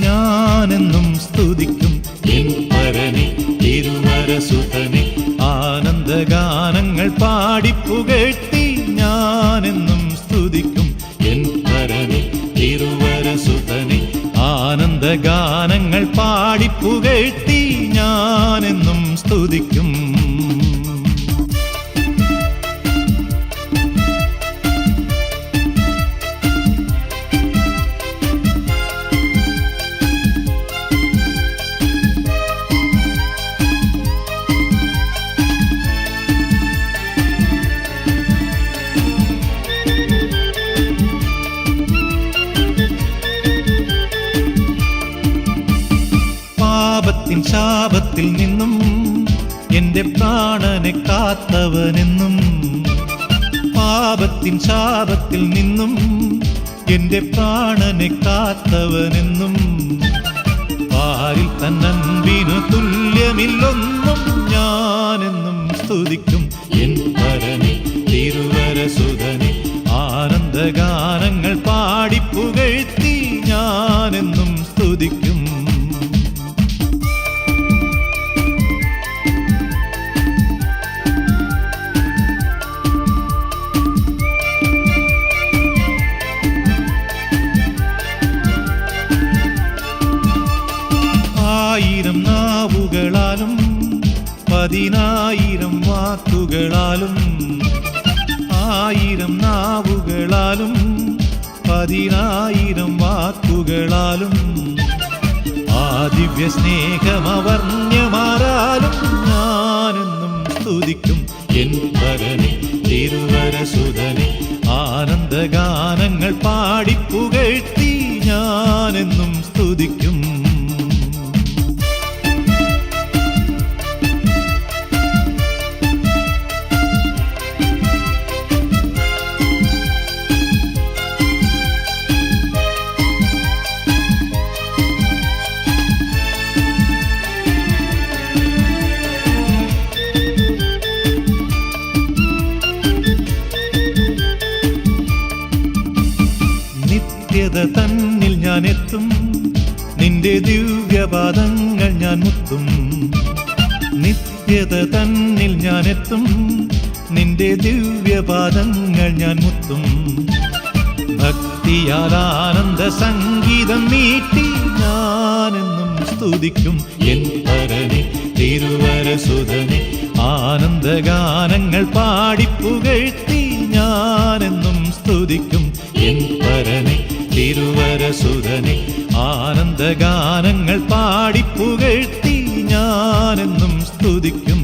ഞാനെന്നും സ്തുതിക്കും എൻ പരനെ തിരുവരസുതനെ ആനന്ദഗാനങ്ങൾ പാടിപ്പുകഴ്ത്തി ഞാനെന്നും സ്തുതിക്കും എൻ പരനെ തിരുവരസുതനെ ആനന്ദഗാനങ്ങൾ പാടിപ്പുകഴ്ത്തി ഞാനെന്നും സ്തുതിക്കും. പാപത്തിൻ ശാപത്തിൽ നിന്നും എന്റെ പ്രാണനെ കാത്തവനെന്നും, പാപത്തിൻ ശാപത്തിൽ നിന്നും എന്റെ പ്രാണനെ കാത്തവനെന്നും, പാരിൽ തന്നൻപിനു തുല്യമില്ലൊന്നും ഞാനെന്നും സ്തുതിക്കും എൻ പരനെ തിരുവരസുതനെ ആനന്ദഗാനങ്ങൾ പാടിപ്പുകഴ്ത്തി ഞാനെന്നും സ്തുതിക്കും. ആയിരം നാവുകളാലും 10,000 വാക്കുകളാലും, ആയിരം നാവുകളാലും 10,000 വാക്കുകളാലും, ആ ദിവ്യ സ്നേഹമവർണ്യമാറാലും ഞാനെന്നും സ്തുതിക്കും എൻ പരനെ തിരുവരസുതനെ ആനന്ദഗാനങ്ങൾ പാടിപ്പുകഴ്ത്തി ഞാനെന്നും സ്തുതിക്കും. നിത്യത തന്നിൽ ഞാൻ എത്തും, നിന്റെ ദിവ്യപാദങ്ങൾ ഞാൻ മുത്തും. നിത്യത തന്നിൽ ഞാൻ എത്തും, നിന്റെ ദിവ്യപാദങ്ങൾ ഞാൻ മുത്തും. ഭക്തിയാൽ ആനന്ദ സംഗീതം മീട്ടി ഞാനെന്നും സ്തുതിക്കും എൻ പരനെ തിരുവരസുതനെ ആനന്ദഗാനങ്ങൾ പാടിപ്പുകഴ്ത്തി ഞാനെന്നും സ്തുതിക്കും എൻ പരനെ തിരുവരസുതനെ ആനന്ദഗാനങ്ങൾ പാടിപ്പുകഴ്ത്തി ഞാനെന്നും സ്തുതിക്കും.